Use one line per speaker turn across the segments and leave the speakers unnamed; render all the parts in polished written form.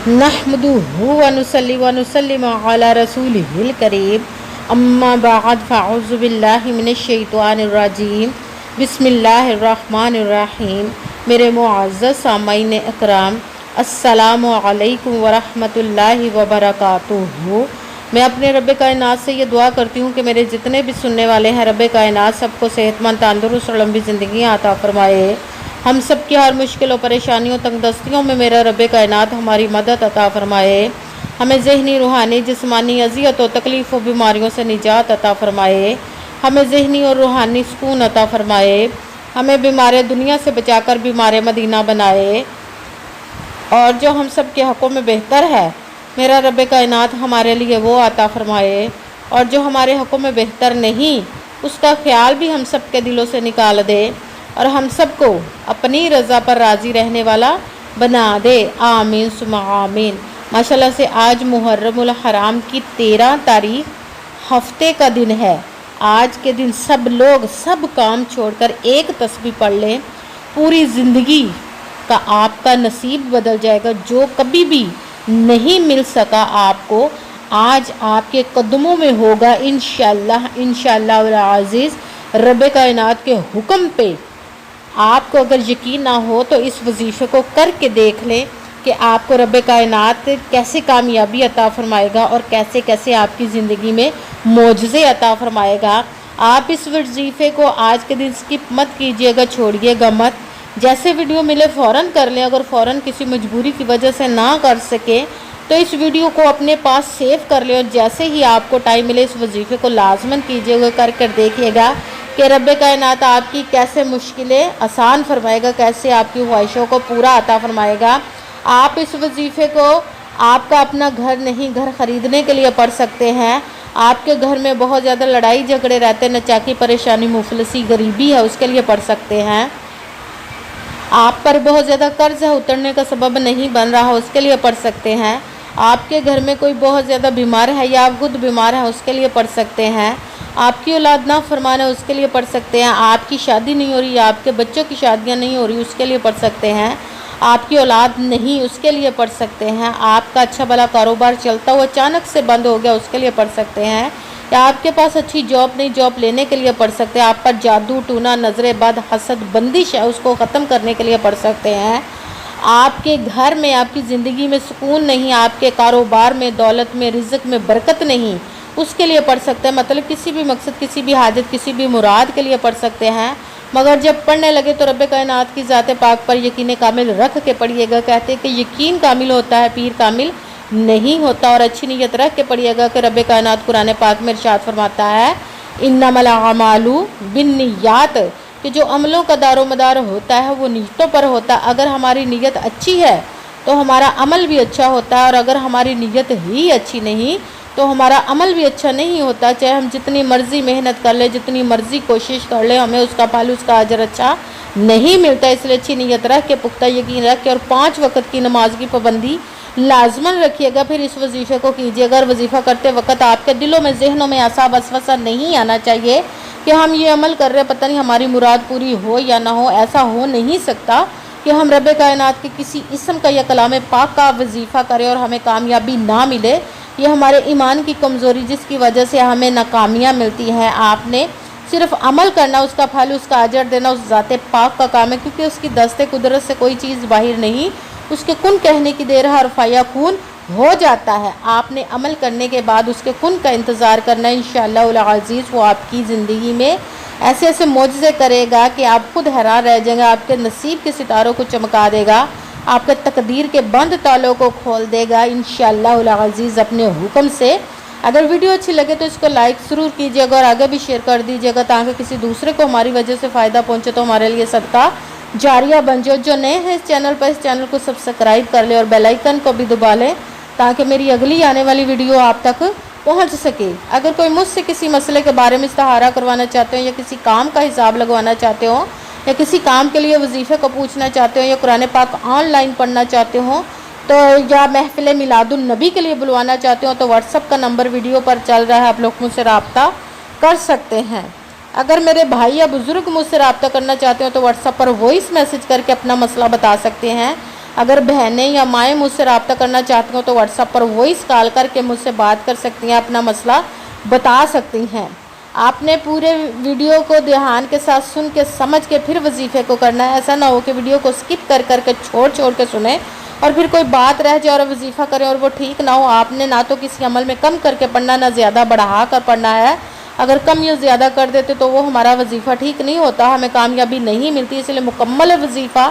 नहमदुहु व नुसल्ली व नुसल्लिमु अला रसूलिहिल करीम अम्मा बाद फ़अऊज़ु बिल्लाहि मिनश्शैतानिर रजीम बिस्मिल्लाहिर रहमानिर रहीम। मेरे मुअज़्ज़ज़ सामाईन इकराम, अस्सलामु अलैकुम व रहमतुल्लाहि व बरकातुहू। मैं अपने रब कायनात से ये दुआ करती हूँ कि मेरे जितने भी सुनने वाले हैं, रब कायनात सबको सेहतमंद, तंदुरुस्त और लंबी ज़िंदगी अता फरमाए। हम सब की हर मुश्किलों, परेशानियों, तंगदस्तियों में मेरा रब कायनात हमारी मदद अता फरमाए। हमें ज़हनी, रूहानी, जिस्मानी अज़ियत और तकलीफ़ और बीमारियों से निजात अता फरमाए। हमें ज़हनी और रूहानी सुकून अता फरमाए। हमें बीमार दुनिया से बचाकर बीमार मदीना बनाए। और जो हम सब के हक़ों में बेहतर है, मेरा रब कायनात हमारे लिए वो अता फरमाए। और जो हमारे हक़ों में बेहतर नहीं, उसका ख्याल भी हम सब के दिलों से निकाल दे और हम सबको अपनी रज़ा पर राज़ी रहने वाला बना दे। आमीन सुम्मा आमीन। माशाल्लाह से आज मुहर्रमुल हराम की 13 तारीख हफ्ते का दिन है। आज के दिन सब लोग सब काम छोड़कर एक तस्बीह पढ़ लें, पूरी ज़िंदगी का आपका नसीब बदल जाएगा। जो कभी भी नहीं मिल सका आपको, आज आपके कदमों में होगा इंशाअल्लाह। इंशाअल्लाह अज़ीज़, रब कायनात के हुक्म पे आपको अगर यकीन ना हो तो इस वजीफ़े को करके देख लें कि आपको रब कायनात कैसे कामयाबी अता फरमाएगा और कैसे कैसे आपकी ज़िंदगी में मोजज़े अता फरमाएगा। आप इस वजीफ़े को आज के दिन स्किप मत कीजिएगा, छोड़िएगा मत। जैसे वीडियो मिले फ़ौरन कर लें। अगर फ़ौरन किसी मजबूरी की वजह से ना कर सके तो इस वीडियो को अपने पास सेव कर लें और जैसे ही आपको टाइम मिले इस वजीफ़े को लाजमन कीजिएगा, कर कर देखिएगा कि रब कायनात आपकी कैसे मुश्किलें आसान फरमाएगा, कैसे आपकी ख्वाहिशों को पूरा अता फरमाएगा। आप इस वजीफ़े को आपका अपना घर नहीं, घर ख़रीदने के लिए पढ़ सकते हैं। आपके घर में बहुत ज़्यादा लड़ाई झगड़े रहते हैं, नचाकी, परेशानी, मुफलसी, गरीबी है, उसके लिए पढ़ सकते हैं। आप पर बहुत ज़्यादा कर्ज है, उतरने का सबब नहीं बन रहा, उसके लिए पढ़ सकते हैं। आपके घर में कोई बहुत ज़्यादा बीमार है या आप खुद बीमार हैं, उसके लिए पढ़ सकते हैं। आपकी औलाद ना फरमान है, उसके लिए पढ़ सकते हैं। आपकी शादी नहीं हो रही, आपके बच्चों की शादियां नहीं हो रही, उसके लिए पढ़ सकते हैं। आपकी औलाद नहीं, उसके लिए पढ़ सकते हैं। आपका अच्छा भला कारोबार चलता हुआ अचानक से बंद हो गया, उसके लिए पढ़ सकते हैं। या आपके पास अच्छी जॉब नहीं, जॉब लेने के लिए पढ़ सकते हैं। आप पर जादू, टूना, नजर बद, हसद, बंदिश है, उसको ख़त्म करने के लिए पढ़ सकते हैं। आपके घर में, आपकी ज़िंदगी में सुकून नहीं, आपके कारोबार में, दौलत में, रिज़्क़ में बरकत नहीं, उसके लिए पढ़ सकते हैं। मतलब किसी भी मकसद, किसी भी हाजत, किसी भी मुराद के लिए पढ़ सकते हैं। मगर जब पढ़ने लगे तो रब कायनात की ज़ात पाक पर यकीन कामिल रख के पढ़िएगा। कहते हैं कि यकीन कामिल होता है, पीर कामिल नहीं होता। और अच्छी नीयत रख के पढ़िएगा कि रब कायनात कुरान पाक में इरशाद फरमाता है, इन्नमल अमालु बिन्नियात, कि जो अमलों का दारोमदार होता है वो नीयतों पर होता है। अगर हमारी नीयत अच्छी है तो हमारा अमल भी अच्छा होता है, और अगर हमारी नीयत ही अच्छी नहीं तो हमारा अमल भी अच्छा नहीं होता। चाहे हम जितनी मर्ज़ी मेहनत कर ले, जितनी मर्ज़ी कोशिश कर ले, हमें उसका फल, उसका अजर अच्छा नहीं मिलता। इसलिए अच्छी नीयत रख के, पुख्ता यकीन रख के और 5 वक्त की नमाज की पाबंदी लाजमन रखिएगा। फिर इस वजीफ़े को कीजिएगा। और वजीफ़ा करते वक्त आपके दिलों में, जहनों में ऐसा वसवसा नहीं आना चाहिए कि हम ये अमल कर रहे हैं, पता नहीं हमारी मुराद पूरी हो या ना हो। ऐसा हो नहीं सकता कि हम रब कायनात के किसी इसम का या कलाम पाक का वजीफ़ा करें और हमें कामयाबी ना मिले। ये हमारे ईमान की कमज़ोरी, जिसकी वजह से हमें नाकामियाँ मिलती हैं। आपने सिर्फ अमल करना, उसका फल, उसका अजर देना उस ज़ाते पाक का काम है, क्योंकि उसकी दस्ते कुदरत से कोई चीज़ बाहर नहीं। उसके कुन कहने की देर है और फयाकून हो जाता है। आपने अमल करने के बाद उसके कुन का इंतज़ार करना। इंशाअल्लाह अज़ीज़, वो आपकी ज़िंदगी में ऐसे ऐसे मोजज़े करेगा कि आप खुद हैरान रह जाएंगे। आपके नसीब के सितारों को चमका देगा, आपके तकदीर के बंद तालों को खोल देगा इंशाअल्लाह अज़ीज़ अपने हुक्म से। अगर वीडियो अच्छी लगे तो इसको लाइक ज़रूर कीजिएगा और आगे भी शेयर कर दीजिएगा, ताकि किसी दूसरे को हमारी वजह से फ़ायदा पहुँचे तो हमारे लिए सदका जारिया बन जाए। जो नए हैं इस चैनल पर, इस चैनल को सब्सक्राइब कर ले और बेल आइकन को भी दबा लें, ताकि मेरी अगली आने वाली वीडियो आप तक पहुंच सके। अगर कोई मुझसे किसी मसले के बारे में इस्तिहारा करवाना चाहते हो, या किसी काम का हिसाब लगवाना चाहते हो, या किसी काम के लिए वजीफ़े को पूछना चाहते हो, या कुरान पाक ऑनलाइन पढ़ना चाहते हो, तो या महफिल मिलादुन नबी के लिए बुलवाना चाहते हो, तो व्हाट्सअप का नंबर वीडियो पर चल रहा है, आप लोग मुझसे रब्ता कर सकते हैं। अगर मेरे भाई या बुज़ुर्ग मुझसे रब्ता करना चाहते हो तो व्हाट्सएप पर वॉइस मैसेज करके अपना मसला बता सकते हैं। اگر بہنیں یا مائیں مجھ سے رابطہ کرنا چاہتی ہوں تو واٹس ایپ پر وائس کال کر کے مجھ سے بات کر سکتی ہیں، اپنا مسئلہ بتا سکتی ہیں۔ آپ نے پورے ویڈیو کو دھیان کے ساتھ سن کے سمجھ کے پھر وظیفے کو کرنا ہے۔ ایسا نہ ہو کہ ویڈیو کو سکپ کر کے چھوڑ کے سنیں اور پھر کوئی بات رہ جائے اور وظیفہ کریں اور وہ ٹھیک نہ ہو۔ آپ نے نہ تو کسی عمل میں کم کر کے پڑھنا، نہ زیادہ بڑھا کر پڑھنا ہے۔ اگر کم یا زیادہ کر دیتے تو وہ ہمارا وظیفہ ٹھیک نہیں ہوتا، ہمیں کامیابی نہیں ملتی۔ اس لیے مکمل وظیفہ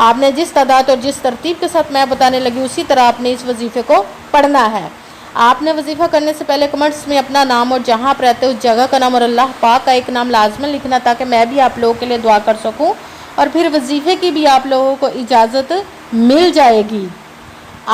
آپ نے جس تعداد اور جس ترتیب کے ساتھ میں بتانے لگی اسی طرح آپ نے اس وظیفے کو پڑھنا ہے۔ آپ نے وظیفہ کرنے سے پہلے کمنٹس میں اپنا نام اور جہاں آپ رہتے اس جگہ کا نام اور اللہ پاک کا ایک نام لازماً لکھنا، تاکہ میں بھی آپ لوگوں کے لیے دعا کر سکوں اور پھر وظیفے کی بھی آپ لوگوں کو اجازت مل جائے گی۔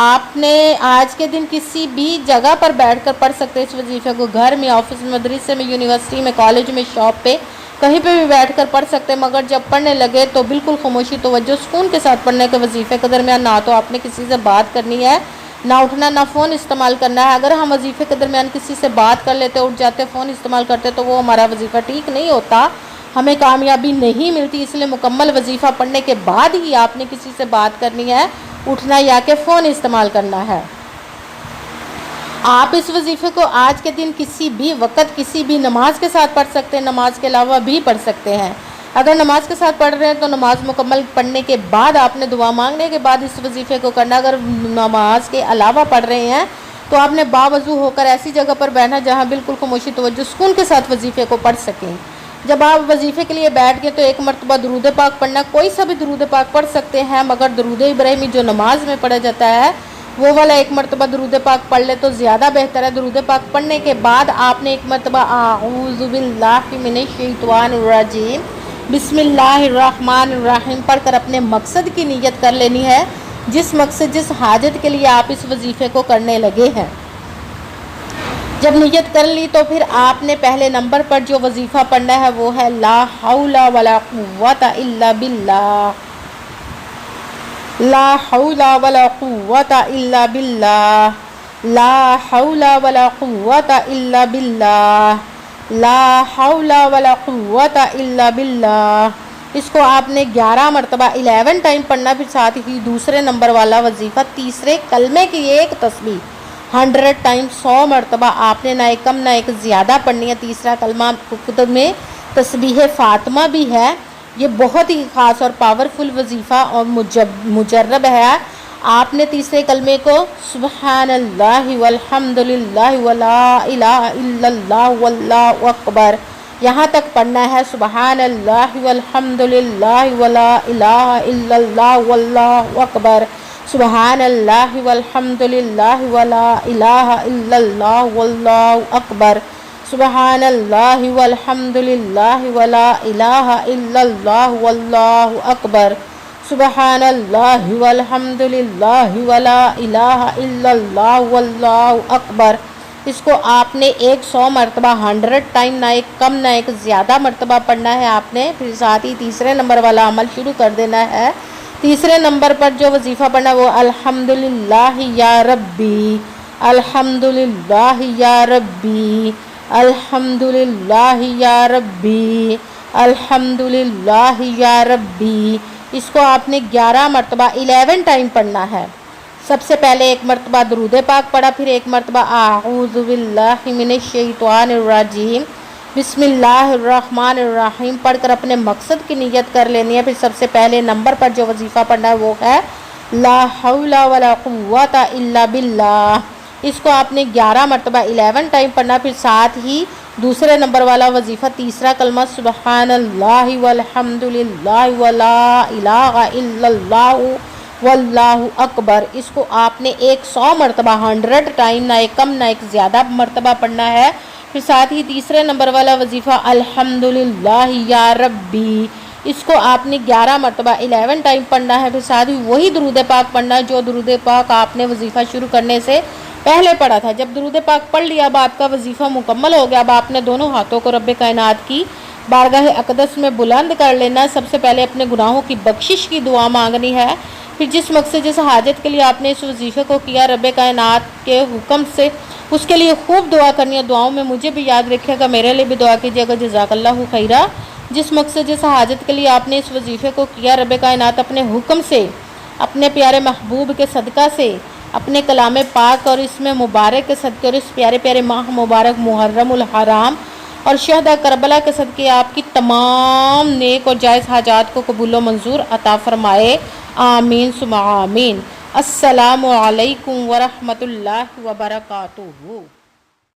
آپ نے آج کے دن کسی بھی جگہ پر بیٹھ کر پڑھ سکتے اس وظیفے کو، گھر میں، آفس میں، مدرسے میں، یونیورسٹی میں، کالج میں، شاپ پہ، کہیں پہ بھی بیٹھ کر پڑھ سکتے ہیں، مگر جب پڑھنے لگے تو بالکل خاموشی، توجہ، سکون کے ساتھ پڑھنے کے وظیفے کے درمیان نہ تو آپ نے کسی سے بات کرنی ہے، نہ اٹھنا، نہ فون استعمال کرنا ہے۔ اگر ہم وظیفے کے درمیان کسی سے بات کر لیتے، اٹھ جاتے، فون استعمال کرتے تو وہ ہمارا وظیفہ ٹھیک نہیں ہوتا، ہمیں کامیابی نہیں ملتی۔ اس لیے مکمل وظیفہ پڑھنے کے بعد ہی آپ نے کسی سے بات کرنی ہے، اٹھنا یا کہ فون استعمال کرنا ہے۔ آپ اس وظیفے کو آج کے دن کسی بھی وقت کسی بھی نماز کے ساتھ پڑھ سکتے ہیں، نماز کے علاوہ بھی پڑھ سکتے ہیں۔ اگر نماز کے ساتھ پڑھ رہے ہیں تو نماز مکمل پڑھنے کے بعد آپ نے دعا مانگنے کے بعد اس وظیفے کو کرنا۔ اگر نماز کے علاوہ پڑھ رہے ہیں تو آپ نے باوضو ہو کر ایسی جگہ پر بیٹھنا جہاں بالکل خاموشی، توجہ، سکون کے ساتھ وظیفے کو پڑھ سکیں۔ جب آپ وظیفے کے لیے بیٹھ گئے تو ایک مرتبہ درود پاک پڑھنا، کوئی سا بھی درود پاک پڑھ سکتے ہیں، مگر درود ابراہیمی جو نماز میں پڑھا جاتا ہے وہ والا ایک مرتبہ درود پاک پڑھ لے تو زیادہ بہتر ہے۔ درود پاک پڑھنے کے بعد آپ نے ایک مرتبہ اعوذ باللہ من الشیطان الرجیم بسم اللہ الرحمن الرحیم پڑھ کر اپنے مقصد کی نیت کر لینی ہے، جس مقصد، جس حاجت کے لیے آپ اس وظیفے کو کرنے لگے ہیں۔ جب نیت کر لی تو پھر آپ نے پہلے نمبر پر جو وظیفہ پڑھنا ہے وہ ہے لا حول ولا قوت الا باللہ، لا حول ولا قوت الا باللہ، لا حول ولا قوت الا باللہ، لا حول ولا قوت الا باللہ۔ اس کو آپ نے 11 مرتبہ 11 ٹائم پڑھنا، پھر ساتھ ہی دوسرے نمبر والا وظیفہ تیسرے کلمے کی ایک تسبیح 100 ٹائم 100 مرتبہ آپ نے نہ ایک کم نہ ایک زیادہ پڑھنی ہے۔ تیسرا کلمہ کتب میں تسبیح فاطمہ بھی ہے، یہ بہت ہی خاص اور پاورفل وظیفہ اور مجرب ہے۔ آپ نے تیسرے کلمے کو سبحان اللہ والحمد للہ ولا الہ الا اللہ واللہ اکبر یہاں تک پڑھنا ہے۔ سبحان اللہ والحمد للہ ولا الہ الا اللہ واللہ اکبر، سبحان اللہ والحمد للہ ولا الہ الا اللہ واللہ اکبر، سبحان اللہ والحمد للہ ولا الہ الا اللہ واللہ اکبر، سبحان اللہ والحمد للہ ولا الہ الا اللہ واللہ اکبر۔ اس کو آپ نے 100 مرتبہ 100 ٹائم نہ ایک کم نہ ایک زیادہ مرتبہ پڑھنا ہے آپ نے، پھر ساتھ ہی تیسرے نمبر والا عمل شروع کر دینا ہے۔ تیسرے نمبر پر جو وظیفہ پڑھنا وہ الحمدللہ یا ربی، الحمدللہ یا ربی، الحمدللہ یا ربی، الحمدللہ یا ربی۔ اس کو آپ نے 11 مرتبہ 11 ٹائم پڑھنا ہے۔ سب سے پہلے ایک مرتبہ درود پاک پڑھا، پھر ایک مرتبہ اعوذ باللہ من الشیطان الرجیم بسم اللہ الرحمن الرحیم پڑھ کر اپنے مقصد کی نیت کر لینی ہے۔ پھر سب سے پہلے نمبر پر جو وظیفہ پڑھنا ہے وہ ہے لا حول ولا قوت الا باللہ۔ اس کو آپ نے 11 مرتبہ 11 ٹائم پڑھنا، پھر ساتھ ہی دوسرے نمبر والا وظیفہ تیسرا کلمہ سبحان اللہ والحمد للہ ولا الہ الا اللہ واللہ اکبر۔ اس کو آپ نے 100 مرتبہ 100 ٹائم نہ ایک کم نہ ایک زیادہ مرتبہ پڑھنا ہے۔ پھر ساتھ ہی تیسرے نمبر والا وظیفہ الحمدللہ یا ربی، اس کو آپ نے 11 مرتبہ 11 ٹائم پڑھنا ہے۔ پھر ساتھ ہی وہی درود پاک پڑھنا ہے جو درود پاک آپ نے وظیفہ شروع کرنے سے پہلے پڑھا تھا۔ جب درود پاک پڑھ لیا اب آپ کا وظیفہ مکمل ہو گیا، اب آپ نے دونوں ہاتھوں کو رب کائنات کی بارگاہ اقدس میں بلند کر لینا ہے۔ سب سے پہلے اپنے گناہوں کی بخشش کی دعا مانگنی ہے، پھر جس مقصد جس حاجت کے لیے آپ نے اس وظیفے کو کیا رب کائنات کے حکم سے اس کے لیے خوب دعا کرنی ہے۔ دعاؤں میں مجھے بھی یاد رکھے گا، میرے لیے بھی دعا کیجیے گا۔ جزاک اللہ خیرہ۔ جس مقصد جس حاجت کے لیے آپ نے اس وظیفے کو کیا رب کائنات اپنے حکم سے اپنے پیارے محبوب کے صدقہ سے، اپنے کلام پاک اور اس میں مبارک کے صدقے اور اس پیارے پیارے ماہ مبارک محرم الحرام اور شہداء کربلا کے صدقے آپ کی تمام نیک اور جائز حاجات کو قبول و منظور عطا فرمائے، آمین ثم آمین۔ السلام علیکم ورحمۃ اللہ وبرکاتہ۔